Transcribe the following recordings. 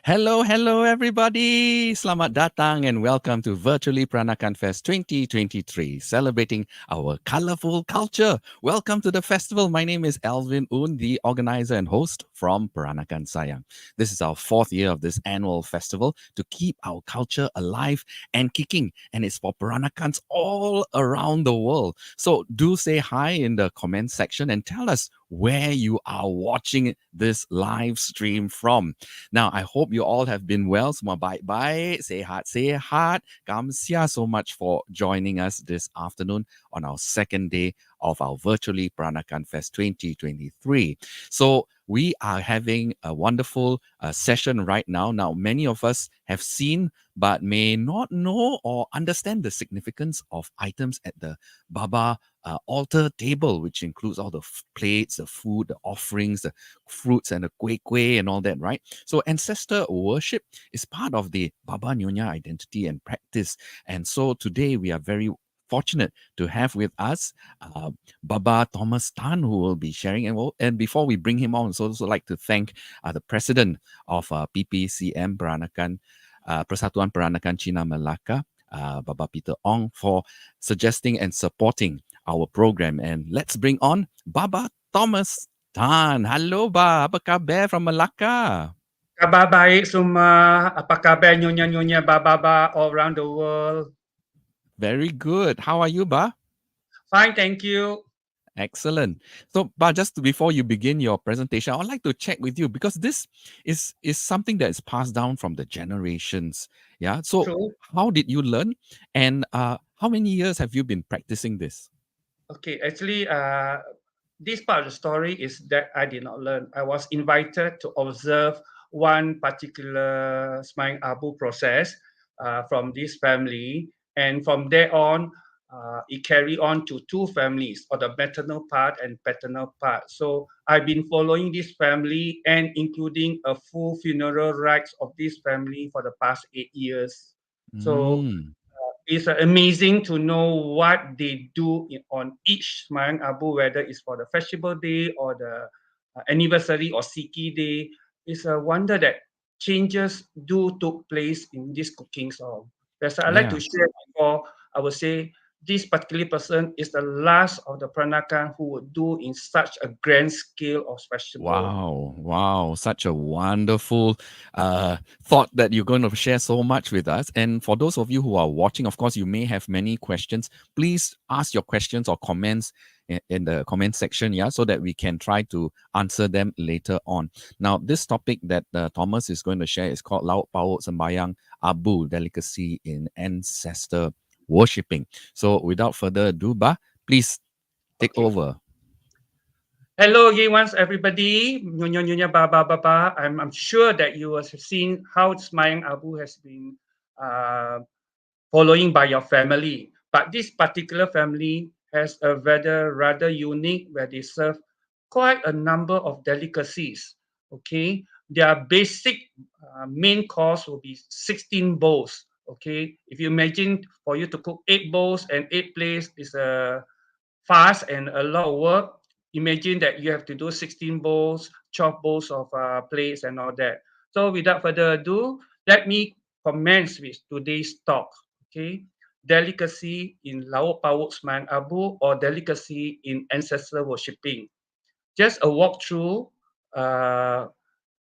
Hello, hello, everybody. Selamat datang and welcome to Virtually Peranakan Fest 2023, celebrating our colorful culture. Welcome to the festival. My name is Alvin Un, the organizer and host from Peranakan Sayang. This is our fourth year of this annual festival to keep our culture alive and kicking, and it's for Peranakans all around the world. So do say hi in the comment section and tell us where you are watching this live stream from. Now, I hope you all have been well. Semua baik-baik, sehat-sehat. Kamsia so much for joining us this afternoon on our second day of our Virtually Peranakan Fest 2023. So we are having a wonderful session right now. Now, many of us have seen but may not know or understand the significance of items at the Baba altar table, which includes all the plates, the food, the offerings, the fruits, and the kueh and all that, right? So, ancestor worship is part of the Baba Nyonya identity and practice. And so, today we are very fortunate to have with us Baba Thomas Tan, who will be sharing. And before we bring him on, so also like to thank the president of PPCM Peranakan, Persatuan Peranakan Cina Malacca, Baba Peter Ong, for suggesting and supporting our program. And let's bring on Baba Thomas Tan. Hello, Ba. Apa khabar from Malacca? Kabar baik semua. Apa khabar nyonya-nyonya baba all around the world? Very good. How are you, Ba? Fine, thank you. Excellent. So, Ba, just before you begin your presentation, I would like to check with you because this is something that is passed down from the generations. Yeah. So, True. how did you learn, and how many years have you been practicing this? Okay, actually, this part of the story is that I did not learn. I was invited to observe one particular Sembahyang Abu process from this family, and from there on, it carried on to two families, or the maternal part and paternal part. So I've been following this family and including a full funeral rites of this family for the past 8 years. So Mm. it's amazing to know what they do on each Sembahyang Abu, whether it's for the festival day or the anniversary or Siki day. It's a wonder that changes do took place in this cooking song. That's I like to Yeah. share before. I would say this particular person is the last of the Peranakan who would do in such a grand scale of festival. Wow, wow, such a wonderful thought that you're going to share so much with us. And for those of you who are watching, of course, you may have many questions. Please ask your questions or comments in the comment section, yeah, so that we can try to answer them later on. Now, this topic that Thomas is going to share is called Lauk, Pauk, Sembahyang, Abu, Delicacy in Ancestor Worshipping. So, without further ado, Ba, please take Okay. over. Hello again once everybody. Nyonya Baba Baba. I'm sure that you have seen how Smayang Abu has been uh, following by your family. But this particular family has a rather unique where they serve quite a number of delicacies. Okay, their basic main course will be 16 bowls. Okay, if you imagine for you to cook 8 bowls and 8 plates is a fast and a lot of work. Imagine that you have to do 16 bowls, 12 bowls of plates and all that. So without further ado, let me commence with today's talk. Okay, delicacy in Lauk Pauk Semang Abu or delicacy in ancestor worshipping. Just a walkthrough.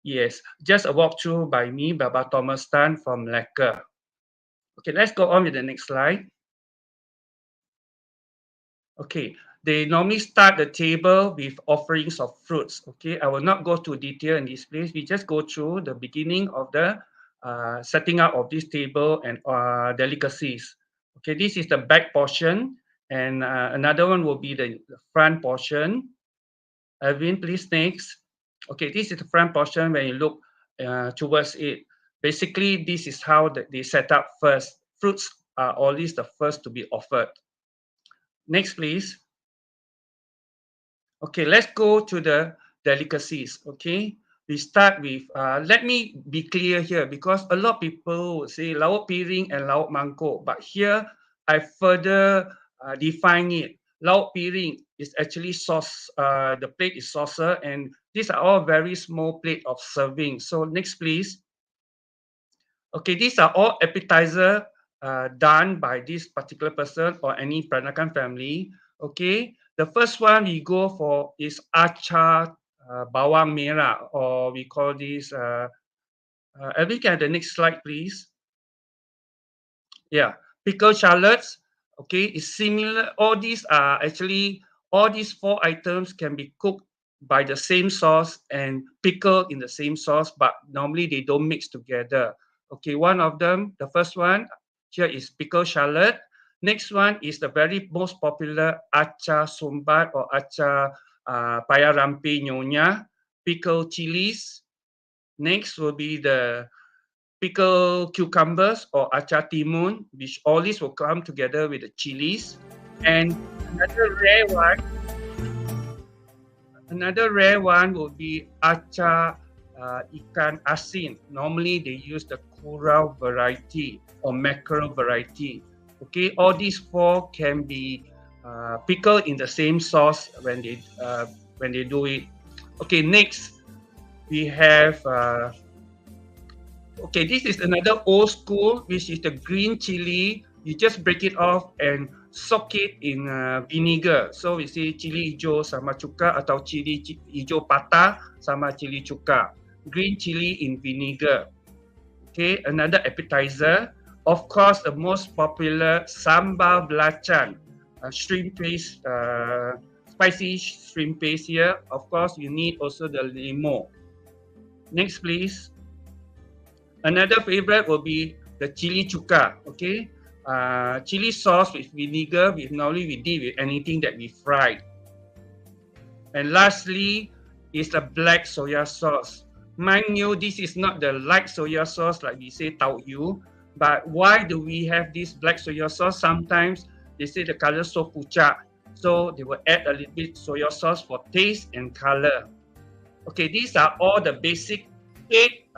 Yes, just a walkthrough by me, Baba Thomas Tan from Malacca. Okay, let's go on with the next slide. Okay, they normally start the table with offerings of fruits. Okay, I will not go to detail in this place. We just go through the beginning of the setting up of this table and delicacies. Okay, this is the back portion, and another one will be the front portion. Alvin, please next. Okay, this is the front portion when you look towards it. Basically, this is how they set up first. Fruits are always the first to be offered. Next, please. Okay, let's go to the delicacies. Okay, we start with. Let me be clear here because a lot of people would say lauk piring and lauk mangkok, but here I further define it. Lauk piring is actually sauce. The plate is saucer, and these are all very small plate of serving. So next, please. Okay, these are all appetizer done by this particular person or any Peranakan family. Okay, the first one we go for is acar bawang merah, or we call this. Elvin, can I have the next slide, please? Yeah, pickled shallots. Okay, is similar. All these are actually all these four items can be cooked by the same sauce and pickled in the same sauce, but normally they don't mix together. Okay, one of them, the first one here is pickled shallot. Next one is the very most popular acar sumbat or acar paya rampe nyonya, pickled chilies. Next will be the pickled cucumbers or acar timun, which all these will come together with the chilies. And another rare one will be acar ikan asin. Normally they use the curau variety or mackerel variety. Okay, all these four can be pickled in the same sauce when they do it. Okay, next we have okay, this is another old school, which is the green chili. You just break it off and soak it in vinegar. So we say chili hijau sama cuka atau chili hijau patah sama chili cuka. Green chili in vinegar. Okay, another appetizer. Of course, the most popular sambal belacan, shrimp paste, spicy shrimp paste here. Of course, you need also the limo. Next, please. Another favorite will be the chili cuka. Okay, chili sauce with vinegar. Normally we deal with anything that we fried. And lastly is the black soya sauce. Mind you, this is not the light soya sauce like we say tau yu. But why do we have this black soya sauce? Sometimes they say the color so pucat, so they will add a little bit soya sauce for taste and color. Okay, these are all the basic 8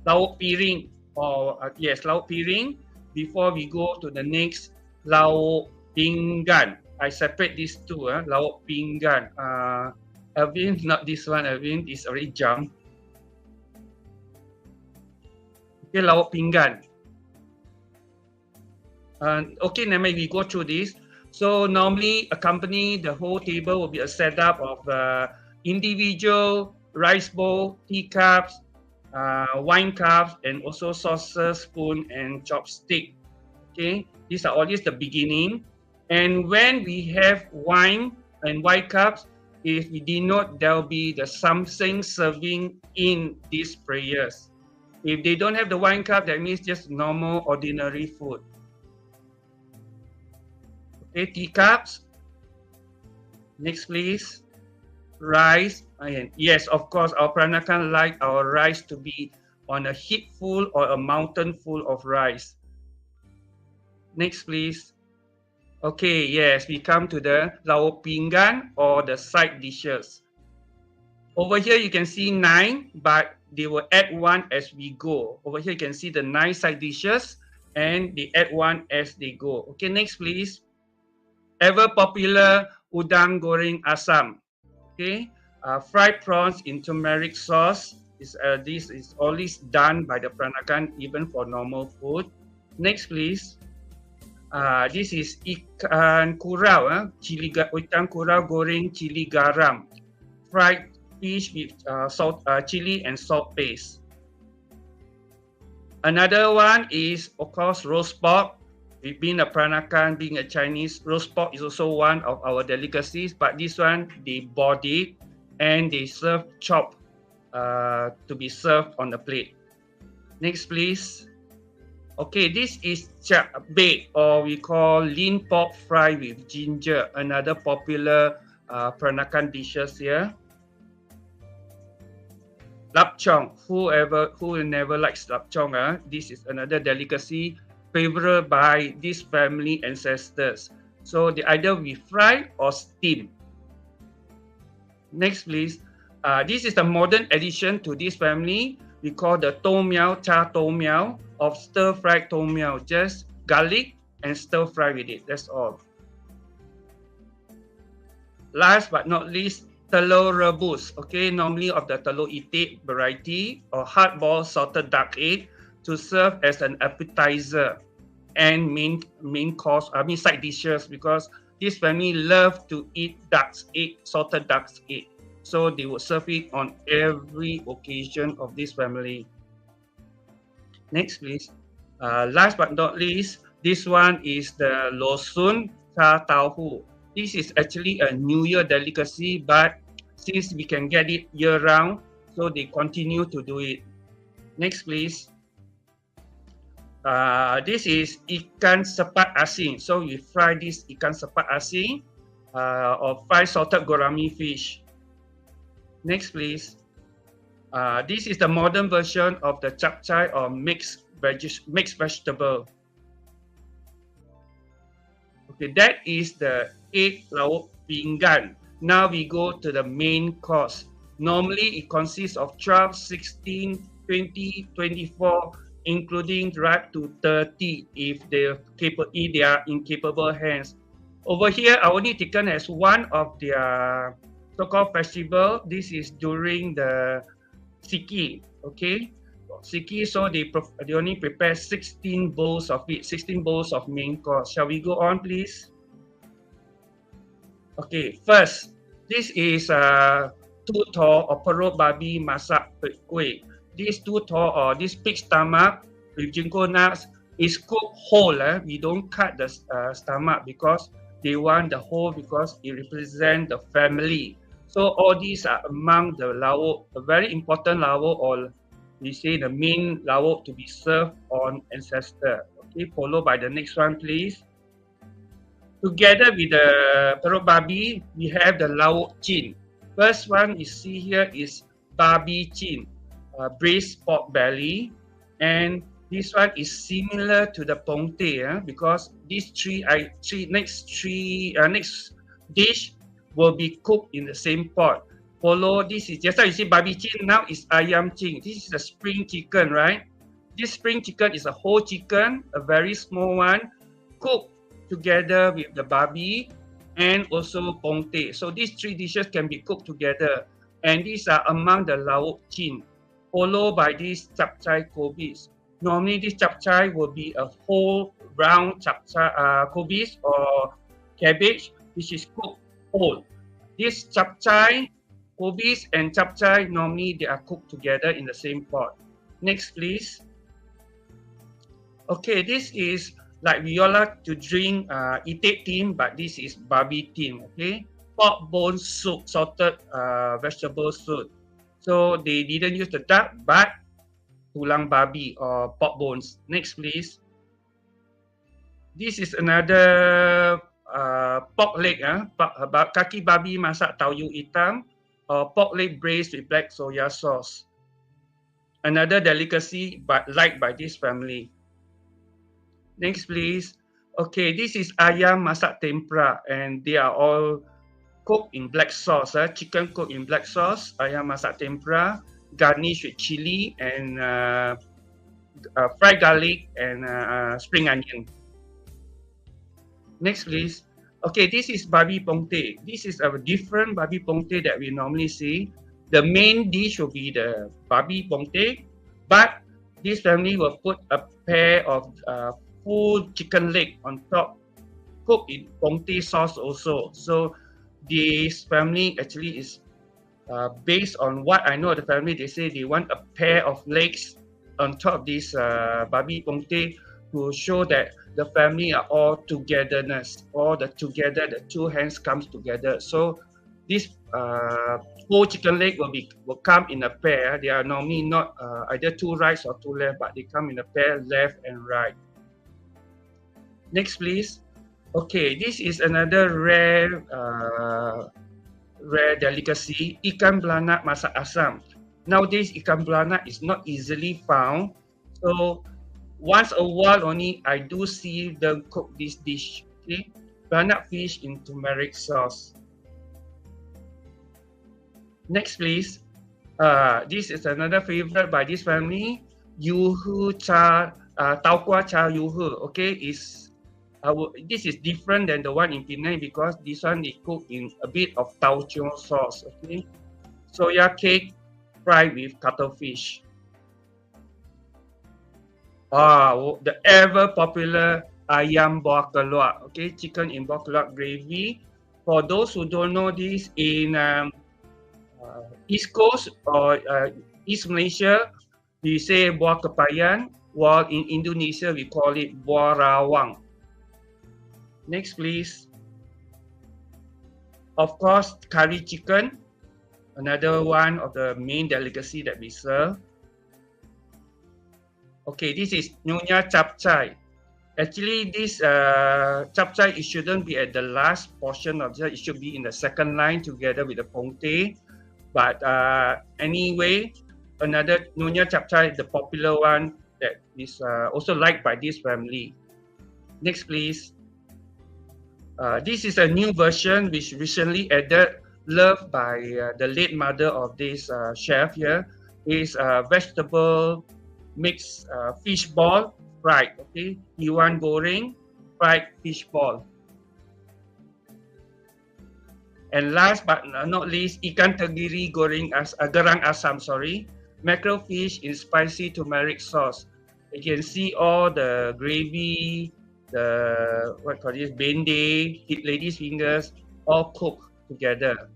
lauk piring, or yes, lauk piring. Before we go to the next, lauk pinggan. I separate these two, lauk pinggan. Alvin, not this one, Alvin, is already jumped. Okay, lauk pinggan. Okay, now we go through this. So normally accompany the whole table will be a setup of individual rice bowl, teacups, wine cups, and also saucer, spoon, and chopstick. Okay, these are always the beginning. And when we have wine and wine cups, if we denote, there will be the something serving in these prayers. If they don't have the wine cup, that means just normal, ordinary food. Okay, teacups. Next, please. Rice. Yes, of course, our Peranakan like our rice to be on a heap full or a mountain full of rice. Next, please. Okay, yes, we come to the lauk pinggan or the side dishes. Over here, you can see 9, but they will add 1 as we go. Over here, you can see the 9 side dishes, and they add 1 as they go. Okay, next, please. Ever popular udang goreng asam. Okay, fried prawns in turmeric sauce. This is always done by the Peranakan even for normal food. Next, please. This is ikan kurau, ikan kurau goreng chili garam, fried fish with chili and salt paste. Another one is, of course, roast pork. Being a Peranakan, being a Chinese, roast pork is also one of our delicacies, but this one, they boil it and they serve chopped to be served on the plate. Next, please. Okay, this is chap bake, or we call lean pork fry with ginger, another popular Peranakan dishes here. Lapchong, who never likes lapchong, this is another delicacy favored by this family ancestors. So they either we fry or steam. Next, please. This is the modern addition to this family. We call the tom yao, cha tom yao, of stir-fried tom yao. Just garlic and stir-fry with it. That's all. Last but not least, telur rebus. Okay, normally of the telur itik variety or hard-boiled salted duck egg. to serve as an appetizer and main course, I mean side dishes, because this family love to eat duck's egg, salted duck's egg. So they will serve it on every occasion of this family. Next, please. Last but not least, this one is the Losun Cha Tauhu. This is actually a New Year delicacy, but since we can get it year round, so they continue to do it. Next, please. This is ikan sepat asing. So we fry this ikan sepat asing or fried salted gourami fish. Next, please. This is the modern version of the chapchai or mixed vegetable. Okay, that is the 8 lauk pinggan. Now we go to the main course. Normally, it consists of 12, 16, 20, 24, including right to 30 if they are in capable hands. Over here, I only taken as one of their so-called festival. This is during the Siki, okay? Siki, so they only prepare 16 bowls of it, 16 bowls of main course. Shall we go on, please? Okay, first, this is two tor or perut babi masak kueh. This two tor or this pig stomach with ginkgo nuts is cooked whole. We don't cut the stomach because they want the whole because it represents the family. So all these are among the lauk, a very important lauk, or we say the main lauk to be served on Ancestor. Okay, followed by the next one, please. Together with the perut babi, we have the lauk chin. First one you see here is babi chin, braised pork belly, and this one is similar to the pongte because these next dish will be cooked in the same pot. Follow this is just how you see babi chin. Now is ayam chin. This is a spring chicken, right? This spring chicken is a whole chicken, a very small one, cooked together with the babi and also pongte. So these three dishes can be cooked together, and these are among the lauk chin, followed by these chapchai kobis. Normally, this chapchai will be a whole round chapchai kobis or cabbage, which is cooked whole. This chapchai, kobis, and chapchai normally they are cooked together in the same pot. Next, please. Okay, this is like we all like to drink itik team, but this is babi team. Okay, pork bone soup, salted vegetable soup. So they didn't use the duck, but tulang babi or pork bones. Next, please. This is another pork leg, kaki babi masak tauyu hitam, or pork leg braised with black soya sauce. Another delicacy, but liked by this family. Next, please. Okay, this is ayam masak tempura, and they are all cooked in black sauce. Chicken cooked in black sauce, ayam masak tempura, garnished with chili and fried garlic and spring onion. Next, please. Okay, this is babi pongte. This is a different babi pongte that we normally see. The main dish will be the babi pongte, but this family will put a pair of full chicken leg on top, cooked in pongte sauce also. So this family actually is based on what I know of the family. They say they want a pair of legs on top of this babi pongte to show that the family are all togetherness, all the together, the two hands comes together. So this whole chicken leg will come in a pair. They are normally not either two rights or two left, but they come in a pair, left and right. Next, please. Okay, this is another rare delicacy, ikan belanak masak asam. Nowadays, ikan belanak is not easily found, so once a while only I do see them cook this dish. Okay, belanak fish in turmeric sauce. Next, please. This is another favorite by this family, yuhu cha tau kwa cha yuhu. Okay, this is different than the one in Penang because this one they cook in a bit of tauco sauce. Okay, soya cake fried with cuttlefish. The ever popular ayam buah keluak, okay, chicken in buah keluak gravy. For those who don't know this, in East Coast or East Malaysia, we say buah kepayan, while in Indonesia we call it buah rawang. Next, please. Of course, curry chicken, another one of the main delicacy that we serve. Okay, this is Nyonya Chapchai. Actually, this chapchai, it shouldn't be at the last portion of it. It should be in the second line together with the pongteh. But anyway, another Nyonya chapchai, the popular one that is also liked by this family. Next, please. This is a new version which recently added, loved by the late mother of this chef here, is vegetable mixed fish ball fried. Okay, iwan goreng fried fish ball. And last but not least, ikan tenggiri goreng garang asam. Sorry, mackerel fish in spicy turmeric sauce. You can see all the gravy, the what call this bende, lady's fingers, all cooked together.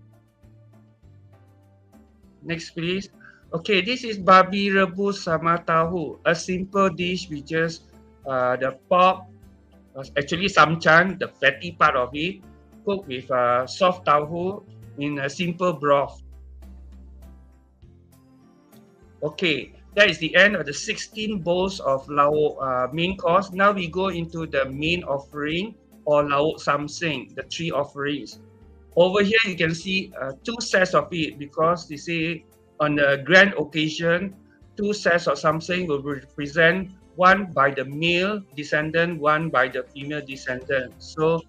Next, please. Okay, this is babi rebus sama tahu, a simple dish with just the pork, actually samchan, the fatty part of it, cooked with soft tahu in a simple broth. Okay, that is the end of the 16 bowls of lauk main course. Now we go into the main offering or lauk samsing, the three offerings. Over here you can see two sets of it because they say on a grand occasion, two sets of something will represent one by the male descendant, one by the female descendant. So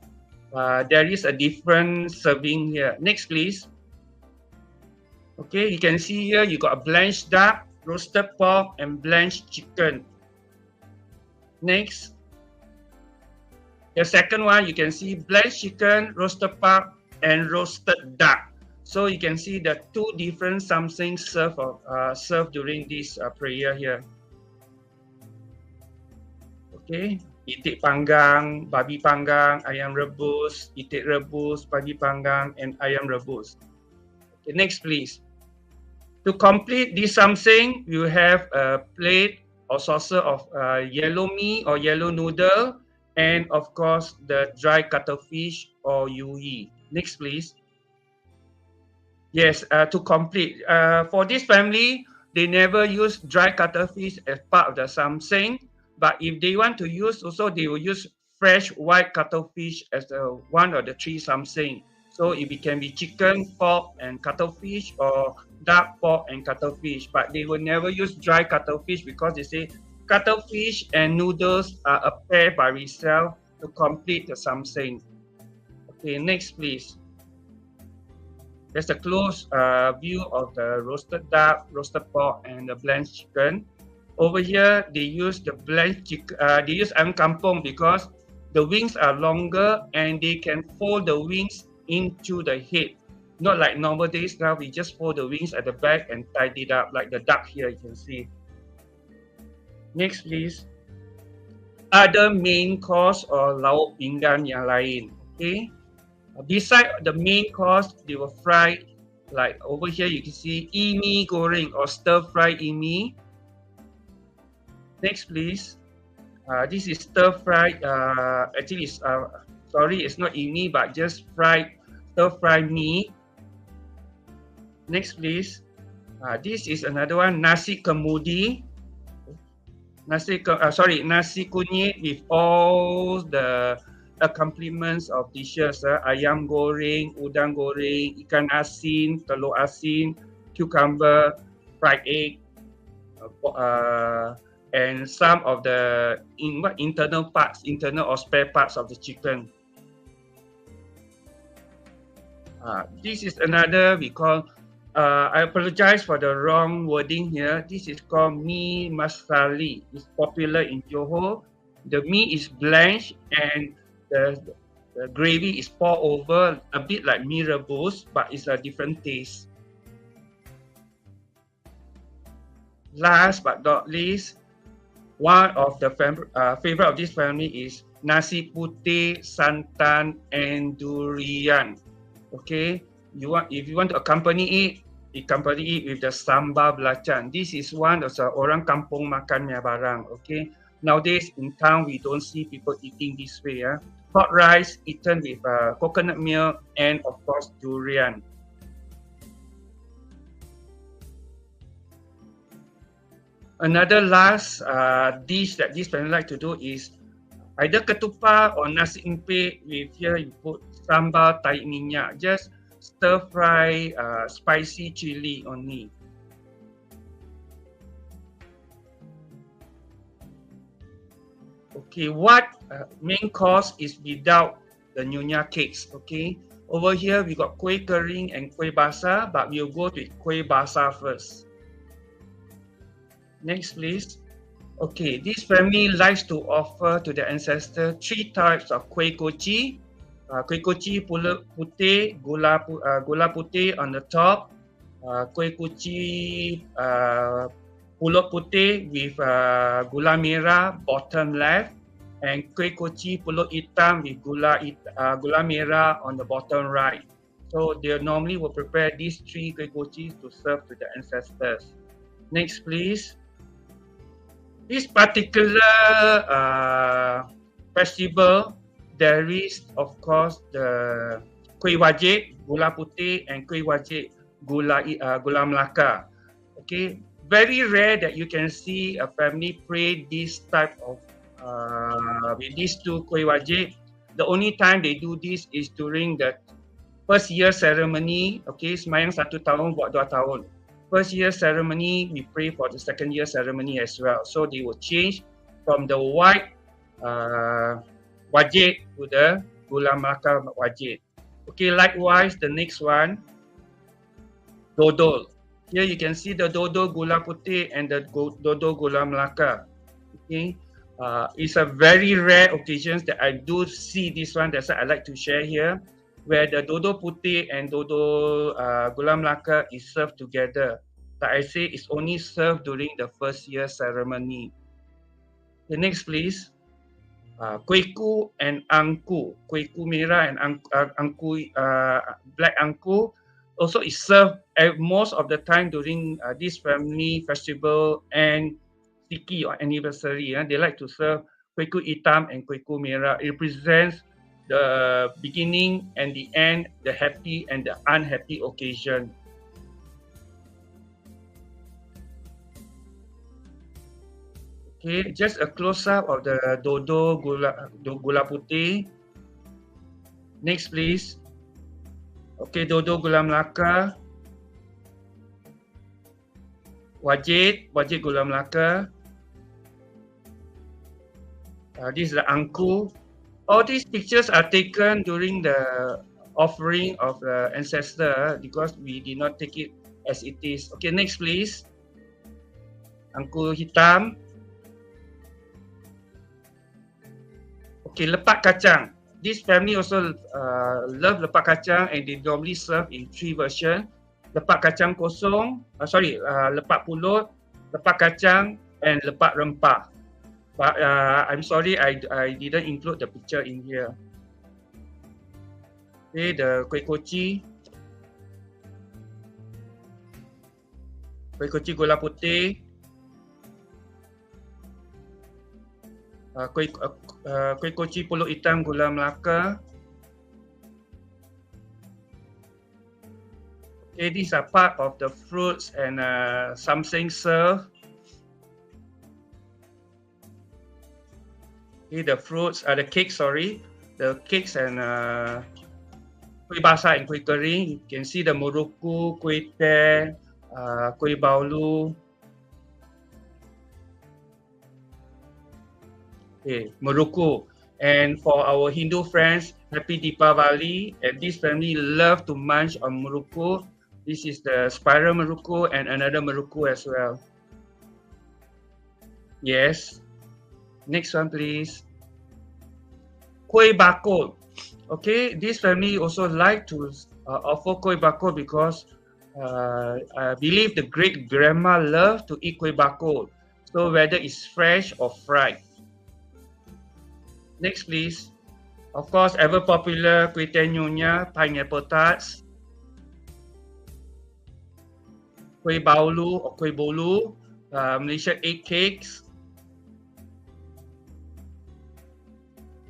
there is a different serving here. Next, please. Okay, you can see here you got a blanched duck, roasted pork, and blanched chicken. Next. The second one, you can see blanched chicken, roasted pork, and roasted duck. So you can see the two different something served during this prayer here. Okay, itik panggang, babi panggang, ayam rebus, itik rebus, babi panggang, and ayam rebus. Okay, next please. To complete this something, you have a plate or saucer of yellow mee or yellow noodle, and of course the dry cuttlefish or yui. Next please. Yes, to complete. For this family, they never use dry cuttlefish as part of the something. But if they want to use, also they will use fresh white cuttlefish as one of the three something. So it can be chicken, pork, and cuttlefish, or duck, pork, and cuttlefish. But they will never use dry cuttlefish because they say cuttlefish and noodles are a pair by itself to complete the something. Okay, next please. There's a close view of the roasted duck, roasted pork, and the blanched chicken. Over here, they use the blanched chicken. They use ayam kampung because the wings are longer and they can fold the wings into the head. Not like normal days now, we just fold the wings at the back and tidy it up like the duck here you can see. Next, please. Other main course or lauk pinggan yang lain. Okay. Beside the main course, they were fried. Like over here, you can see imi goreng or stir-fried imi. Next, please. This is stir-fried. Actually, sorry, it's not imi, but just fried stir-fried meat. Next, please. This is another one, nasi kemudi. Nasi kunyit with all the accompaniments of dishes, ayam goreng, udang goreng, ikan asin, telur asin, cucumber, fried egg, and some of the internal or spare parts of the chicken. This is another we call. I apologize for the wrong wording here. This is called mee masali. It's popular in Johor. The meat is blanched and the gravy is poured over, a bit like mee rebus, but it's a different taste. Last but not least, One of the favorite of this family is nasi putih, santan, and durian. Okay, if you want to accompany it with the sambal belacan. This is one of the orang kampung makannya barang. Okay, nowadays in town we don't see people eating this way. Hot rice eaten with coconut milk and of course durian. Another last dish that this family like to do is either ketupat or nasi empik with here you put sambal tahi minyak, just stir fry spicy chili only. Okay, what main course is without the nyonya cakes? Okay, over here we got kueh kering and kueh basah, but we'll go to kueh basah first. Next, please. Okay, this family likes to offer to the ancestor 3 types of kueh koci. Kueh koci pulut putih, gula putih on the top. Kueh koci pulut putih with gula merah bottom left. And kueh koci pulut hitam with gula merah on the bottom right. So they normally will prepare these 3 kueh kocis to serve to the ancestors. Next, please. This particular festival, there is of course the kueh wajib, gula putih, and kueh wajib, gula Malacca. Okay, very rare that you can see a family pray this type of with these 2 kueh wajib. The only time they do this is during the first year ceremony. Okay, sembahyang 1 tahun buat 2 tahun. First year ceremony, we pray for the second year ceremony as well. So they will change from the white wajib to the gula Malacca wajib. Okay, likewise, the next one, dodol. Here you can see the dodol gula putih and the dodol gula Malacca. Okay, it's a very rare occasion that I do see this one. That's why I like to share here, where the dodo putih and dodo gula Malacca is served together. Like I say, it's only served during the first year ceremony. The next, please. Kueh and angku. Kueh merah and angku, black angku also is served most of the time during this family festival and siki or anniversary. They like to serve kueh hitam and kueh merah. It represents the beginning and the end, the happy and the unhappy occasion. Okay, just a close-up of the dodo gula putih. Next, please. Okay, dodo gula Malacca. Wajib gula Malacca. This is the angku. All these pictures are taken during the offering of the ancestor because we did not take it as it is. Okay, next, please. Angku hitam. Okay, lepak kacang. This family also love lepak kacang and they normally serve in 3 versions. Lepak kacang kosong, lepak pulut, lepak kacang, and lepak rempah. But I'm sorry, I didn't include the picture in here. Okay, the kueh koci. Kueh koci gula putih. Kueh koci pulut hitam gula Malacca. Okay, these are part of the fruits and something served. Okay, the fruits are the cakes, the cakes and kueh basah and kueh kering. You can see the muruku, kueh teh, kueh baulu. Okay, muruku. And for our Hindu friends, happy Deepavali. And this family love to munch on muruku. This is the spiral muruku and another muruku as well. Yes. Next one, please. Kueh bakul. Okay, this family also like to offer kueh bakul because I believe the great grandma loved to eat kueh bakul. So whether it's fresh or fried. Next, please. Of course, ever popular kueh nyonya, pineapple tarts, kueh baulu or kueh bolu, Malaysia egg cakes.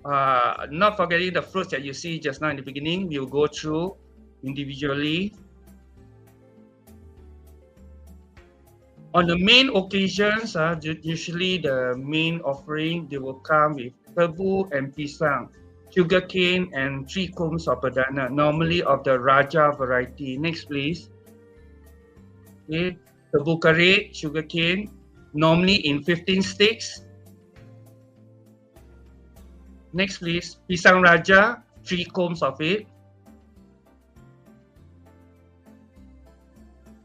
Not forgetting the fruits that you see just now in the beginning. We'll go through individually. On the main occasions, usually the main offering, they will come with tebu and pisang, sugarcane, and 3 combs of banana, normally of the Raja variety. Next, please. Okay. Tebu kering, sugarcane, normally in 15 sticks. Next, please. Pisang Raja, 3 combs of it.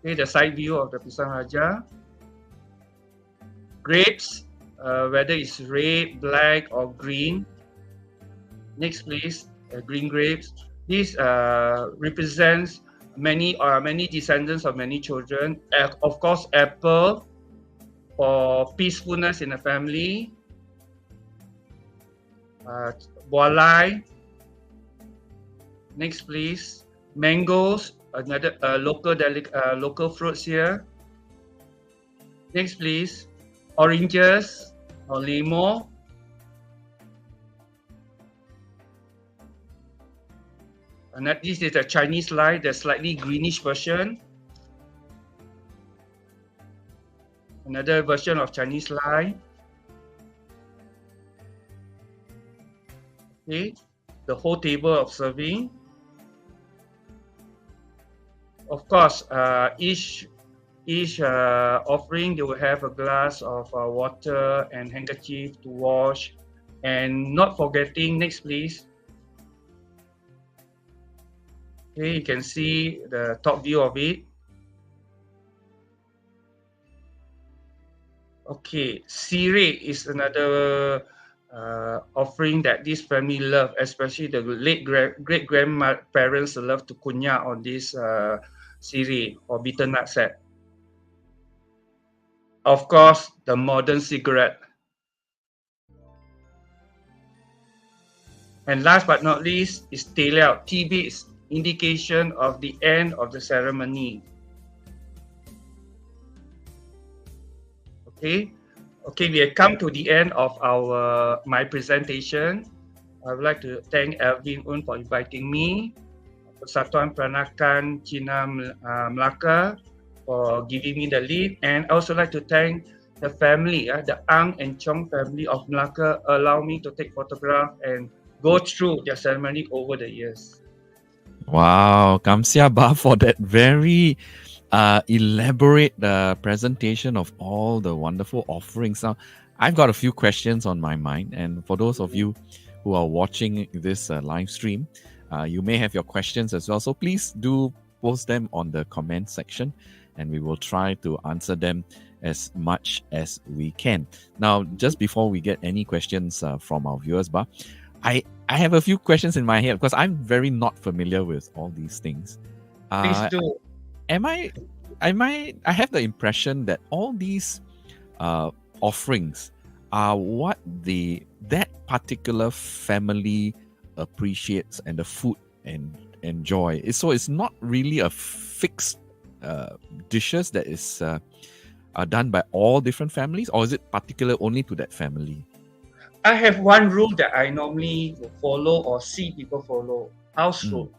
Okay, the side view of the Pisang Raja. Grapes, whether it's red, black, or green. Next, please. Green grapes. This represents many descendants of many children. Of course, apple for peacefulness in the family. Bualai. Next, please. Mangoes, another local fruits here. Next, please. Oranges or limo. And this is a Chinese lye, the slightly greenish version. Another version of Chinese lye. Okay, the whole table of serving. Of course, each offering, they will have a glass of water and handkerchief to wash. And not forgetting, next please. Okay, you can see the top view of it. Okay, sirih is another offering that this family love, especially the late great-grandparents love to kunyah on this sirih or bitter nut set. Of course, the modern cigarette. And last but not least is teh liao. TB is indication of the end of the ceremony. Okay, we have come to the end of my presentation. I would like to thank Alvin Un for inviting me, Persatuan Peranakan Cina Malacca for giving me the lead, and I also like to thank the family, the Ang and Chong family of Malacca, allow me to take photograph and go through their ceremony over the years. Wow, Kamsia Ba for that very elaborate presentation of all the wonderful offerings. Now, I've got a few questions on my mind, and for those of you who are watching this live stream, you may have your questions as well. So please do post them on the comment section, and we will try to answer them as much as we can. Now, just before we get any questions from our viewers, Ba, I have a few questions in my head because I'm very not familiar with all these things. Please do. I have the impression that all these offerings are what that particular family appreciates and the food and enjoy. So it's not really a fixed dishes that is are done by all different families, or is it particular only to that family? I have one rule that I normally follow or see people follow. House rule.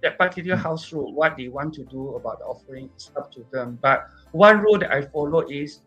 That particular house rule, what they want to do about the offering is up to them. But one rule that I follow is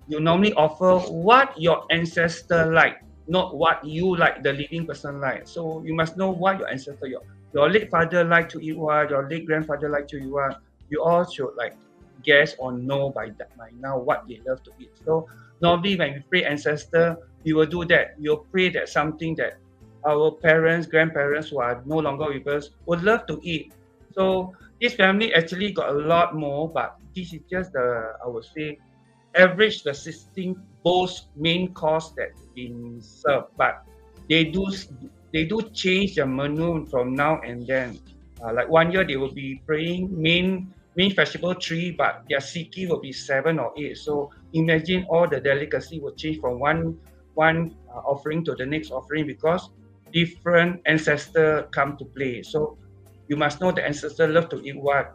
you normally offer what your ancestor like, not what you like, the living person like. So you must know what your ancestor, your late father like to eat what, your late grandfather like to eat what. You all should like guess or know by now what they love to eat. So normally when we pray ancestor, we will do that. We'll pray that something that our parents, grandparents who are no longer with us would love to eat. So this family actually got a lot more, but this is just I would say, average the 16 bowls main course that's been served. But they do change the menu from now and then. Like one year they will be praying main main vegetable 3, but their siki will be 7 or 8. So imagine all the delicacy will change from one offering to the next offering because different ancestor come to play. So you must know the ancestor love to eat what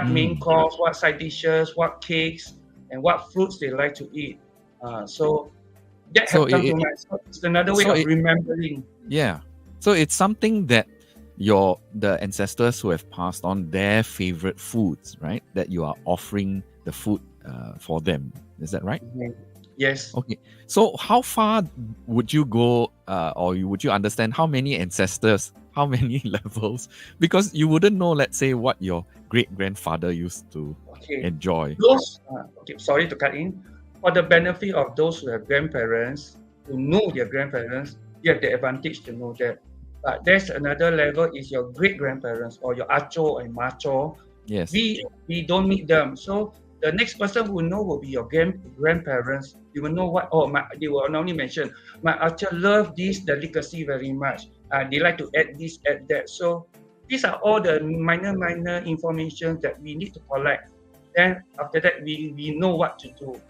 main Mm. course, what side dishes, what cakes, and what fruits they like to eat. So that So have come to mind. So it's another way so of it remembering. yeah. So it's something that the ancestors who have passed on their favorite foods, right? That you are offering the food for them. Is that right? Mhm. Yes. Okay. So how far would you go, would you understand how many ancestors, how many levels? Because you wouldn't know, let's say, what your great grandfather used to Okay. enjoy. Okay, sorry to cut in. For the benefit of those who have grandparents, who know their grandparents, you have the advantage to know that. But there's another level is your great grandparents or your acho and macho. Yes. We don't meet them. So the next person who know will be your grandparents. You will know what they will only mention my acho love this delicacy very much. They like to add this, add that. So these are all the minor information that we need to collect. Then after that, we know what to do.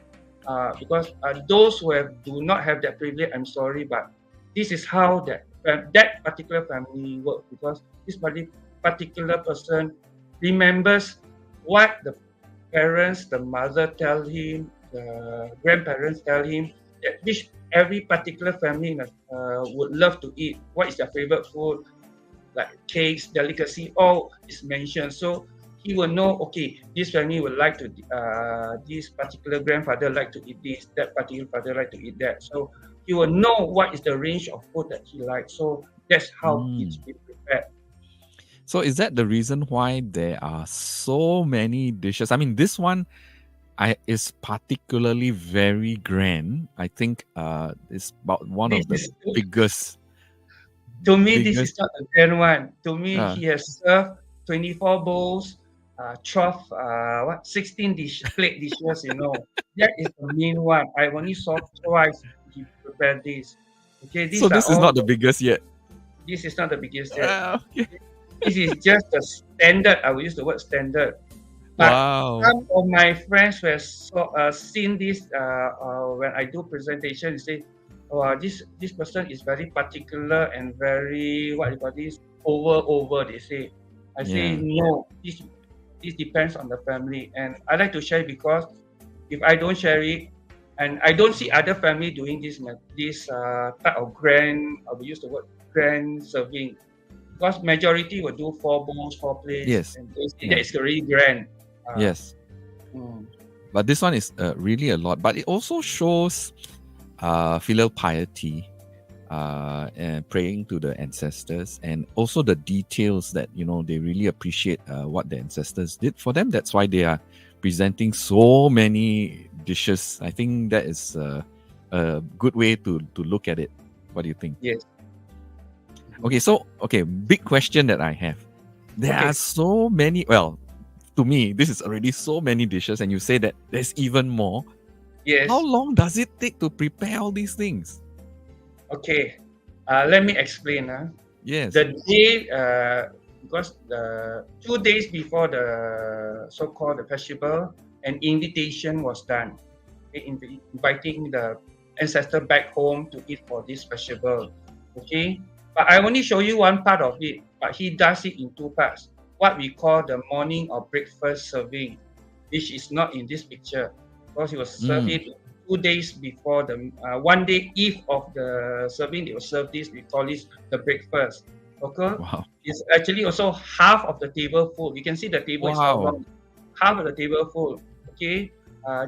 Because those who do not have that privilege, I'm sorry, but this is how that particular family works. Because this particular person remembers what the parents, the mother tell him, the grandparents tell him, that which every particular family would love to eat. What is their favorite food? Like cakes, delicacy, all is mentioned. So he will know, okay, this family would like to, this particular grandfather like to eat this, that particular father like to eat that. So he will know what is the range of food that he likes. So that's how it's Mm. been prepared. So is that the reason why there are so many dishes? I mean, this one is particularly very grand. I think it's about one This of the is biggest to me, this biggest is not a grand one. To me, uh, he has served 24 bowls, 12, 16 plate dishes, That is the main one. I only saw twice he prepared this. Okay, so these are this is all, not the biggest yet. this is not the biggest yet. Okay. This is just the standard. I will use the word standard. But Wow. some of my friends who have seen this when I do presentation, they say, "Oh, this person is very particular and very what you call this over." They say, I say Yeah. no. This depends on the family, and I like to share because if I don't share it, and I don't see other family doing this type of grand. I will use the word grand serving because majority will do 4 bowls, 4 plates, Yes. and they say that Yeah. is really grand. Uh, Yes. mm, But this one is really a lot. But it also shows filial piety, and praying to the ancestors, and also the details that they really appreciate what the ancestors did for them. That's why they are presenting so many dishes. I think that is a good way to look at it. What do you think? yes. Okay, so big question that I have. There are Okay. so many. Well, to me, this is already so many dishes, and you say that there's even more. How Yes. long does it take to prepare all these things? Okay. Let me explain. Yes. The day, because the 2 days before the so-called the festival, an invitation was done. Okay, inviting the ancestor back home to eat for this festival. Okay. But I only show you one part of it. But he does it in 2 parts. What we call the morning or breakfast serving, which is not in this picture, because he was served Mm. it 2 days before the one day eve of the serving. They will serve this. We call this the breakfast. Okay, Wow. it's actually also half of the table full. You can see the table is how Wow. long. Half of the table full. Okay,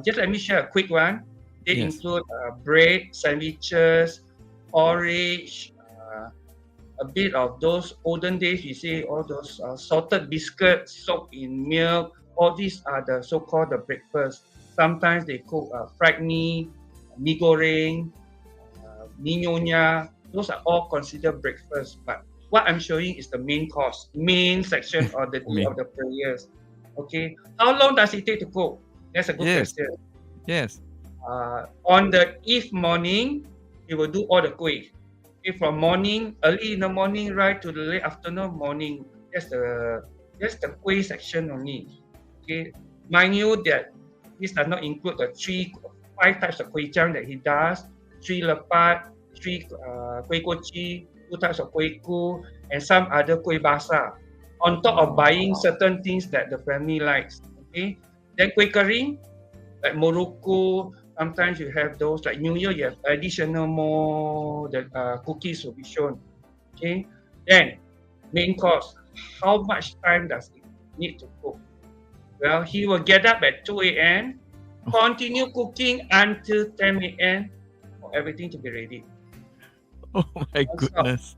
just let me share a quick one. They Yes. include bread, sandwiches, porridge, a bit of those olden days. You see all those salted biscuits soaked in milk. All these are the so-called the breakfast. Sometimes they cook fried mee goreng, mee nyonya. Those are all considered breakfast. But what I'm showing is the main course, main section of the day Me. of the prayers. Okay, how long does it take to cook? That's a good Yes. question. Yes. On the eve morning, we will do all the kueh. Okay, from morning, early in the morning, right to the late afternoon morning. That's the kueh section only. Okay, mind you that this does not include the 5 types of kueh chang that he does, 3 lepat, 3 kueh kochi, 2 types of kueh ku, and some other kueh basah. On top of buying certain things that the family likes. Okay, then kueh kering, like Morocco. Sometimes you have those like New Year. You have additional more the cookies will be shown. Okay, then main course. How much time does it need to cook? Well, he will get up at 2 a.m., continue cooking until 10 a.m. for everything to be ready. Oh my Non-stop. goodness.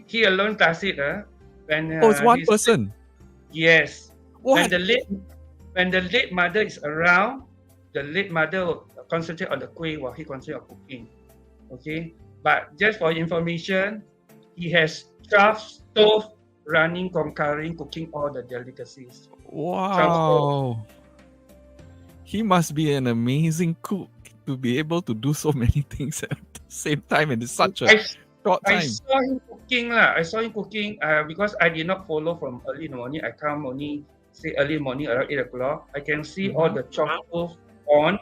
He alone does it. When Oh, it's one he's person. yes. What? When the late mother is around, the late mother will concentrate on the kueh while he concentrates on cooking. Okay, but just for information, he has 12 stoves running, concurring, cooking all the delicacies. 12 stoves. Wow. He must be an amazing cook to be able to do so many things at the same time in such a short I time. saw him cooking lah. I saw him cooking because I did not follow from early in the morning. I come only say early morning around 8 o'clock. I can see all the chocolate on.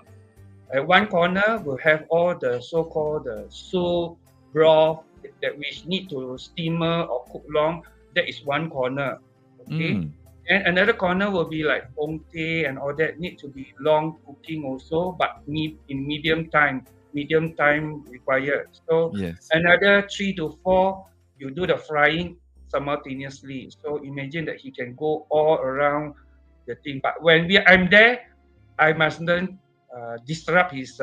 At one corner will have all the so-called soup, broth that we need to steamer or cook long. That is one corner. Okay. And another corner will be like pongte and all that need to be long cooking also, but in medium time required. So Yes. another 3 to 4, you do the frying simultaneously. So imagine that he can go all around the thing. But when I'm there, I must learn disrupt his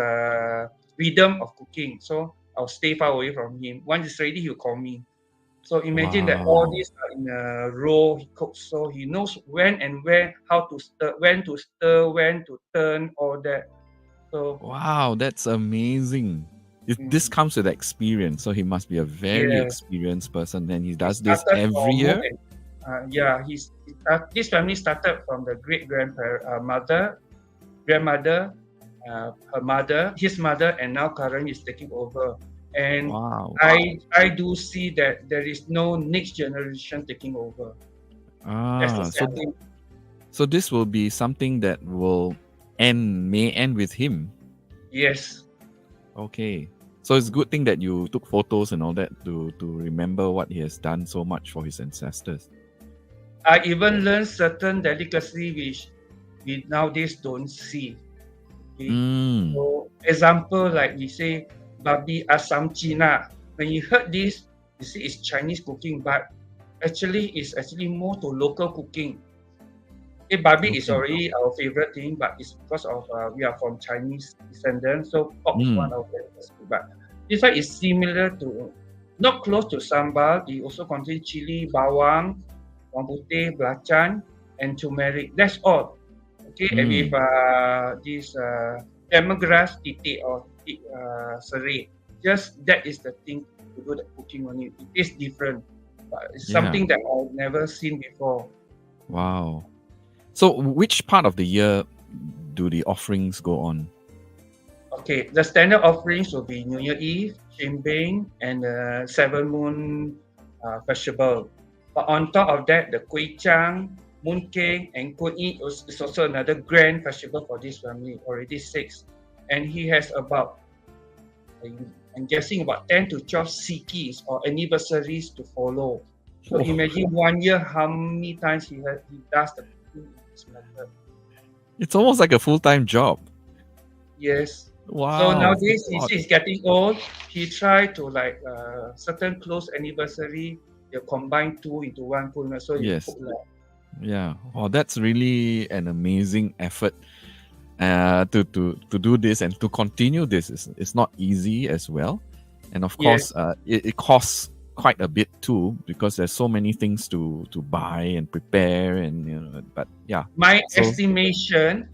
rhythm of cooking. So I'll stay far away from him. Once it's ready, he'll call me. So imagine that all Wow. these are in a row. He cooks, so he knows when and where, how to stir, when to turn, all that. So Wow, that's amazing. This comes with experience, so he must be a very yeah, experienced person. And he he does this started every for more year. than this family started from the great grandmother, her mother, his mother, and now Karan is taking over. And Wow. I do see that there is no next generation taking over. That's the sad thing. So this will be something that may end with him. Yes. Okay. So it's a good thing that you took photos and all that to remember what he has done so much for his ancestors. I even learned certain delicacy which we nowadays don't see. Okay? So example like we say babi asam Cina. When you heard this, you see it's Chinese cooking, but actually it's more to local cooking. Okay, babi is already our favorite thing, but it's because of we are from Chinese descendants, so pork is one of them. But this one is similar to, not close to sambal. It also contains chili, bawang, bawang putih, belacan, and turmeric. That's all. Okay, and with this lemongrass, titik or serai. Just that is the thing to do the cooking on it. It is different, but it's something that I've never seen before. Wow. So which part of the year do the offerings go on? Okay, the standard offerings will be New Year Eve, Sembahyang, and the Seven Moon Festival. But on top of that, the Kueh Chang, Mooncake, and Kueh is also another grand festival for this family, already 6. And he has about, I'm guessing about 10 to 12 sikis or anniversaries to follow. So imagine 1 year how many times he does the cooking in this method. It's almost like a full-time job. Yes. Wow. So nowadays he's getting old. He tried to like certain close anniversary, you combine 2 into 1 full. So yes. Yeah. Oh, that's really an amazing effort to do this and to continue this. It's not easy as well. And of course, it costs quite a bit too, because there's so many things to buy and prepare, and but yeah. My estimation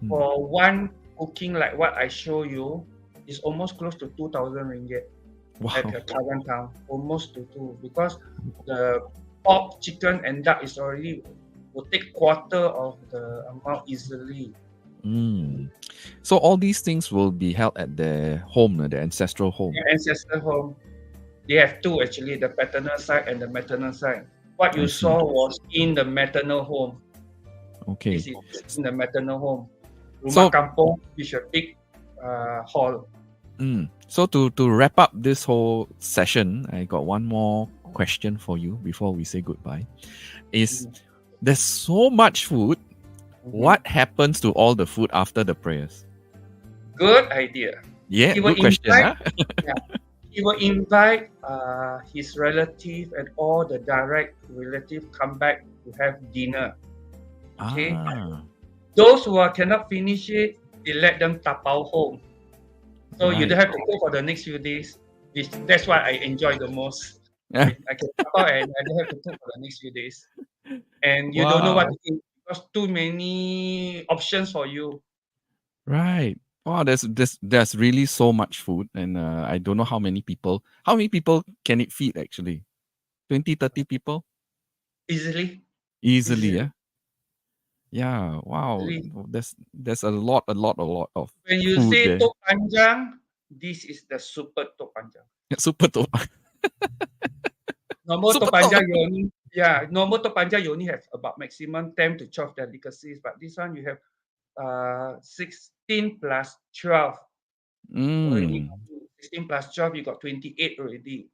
for one cooking like what I show you is almost close to 2,000 ringgit at the current town, almost to 2, because the pork, chicken, and duck is already will take quarter of the amount easily. So all these things will be held at their home, the ancestral home. The ancestral home. They have 2 actually, the paternal side and the maternal side. What you saw was in the maternal home. Okay. This is in the maternal home. Rumah So kampung, which is a big hall. So to wrap up this whole session, I got one more question for you before we say goodbye. Is Mhm. there's so much food. Mhm. What happens to all the food after the prayers? Good idea. Yeah, He will good question, invite, huh? yeah, he will invite his relative and all the direct relative come back to have dinner. Okay, Ah, those who cannot finish it, they let them tapao home. So you don't right. have to cook for the next few days. That's what I enjoy the most. I can tapao and I don't have to cook for the next few days. And you don't know what Wow. to eat because too many options for you. Right. Wow, there's really so much food, and I don't know how many people. How many people can it feed actually? 20, 30 people Easily, easily. easily, Yeah. Yeah. Wow. easily. There's a lot of When you food say there. tok panjang, this is the super tok panjang. Super top. Normal Super tok top. panjang you only, yeah, normal tok panjang you only have about maximum 10 to 12 delicacies, but this one you have 16 plus 12 already. Mm. 16 plus 12 you got 28 already.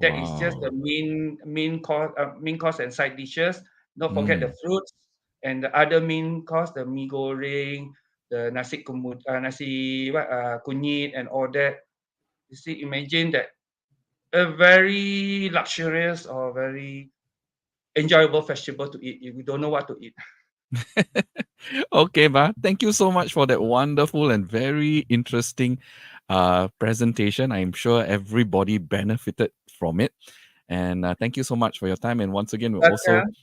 That is just the Wow. main course and side dishes. Don't forget the Mm. fruits and the other main course, the mee goreng, the nasi what kunyit and all that. You see, imagine that a very luxurious or very enjoyable festival to eat. You don't know what to eat. Okay, Ba. Thank you so much for that wonderful and very interesting presentation. I'm sure everybody benefited from it. And thank you so much for your time. And once again, we'll also Welcome,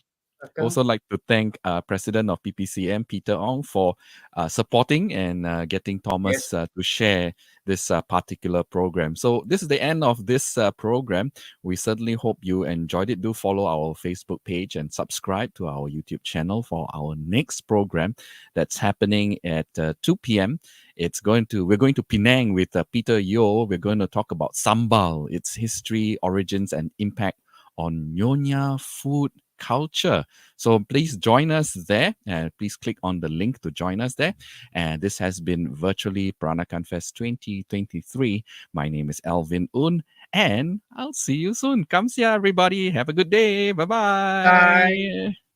welcome. also like to thank President of PPCM, Peter Ong, for supporting and getting Yes, Thomas to share this particular program. So this is the end of this program. We certainly hope you enjoyed it. Do follow our Facebook page and subscribe to our YouTube channel for our next program that's happening at 2 p.m. We're going to Penang with Peter Yeo. We're going to talk about sambal, its history, origins, and impact on Nyonya food culture. So please join us there. Please click on the link to join us there. And this has been virtually Peranakan Fest 2023. My name is Alvin Un, and I'll see you soon. Kamsia, everybody. Have a good day. Bye bye. bye.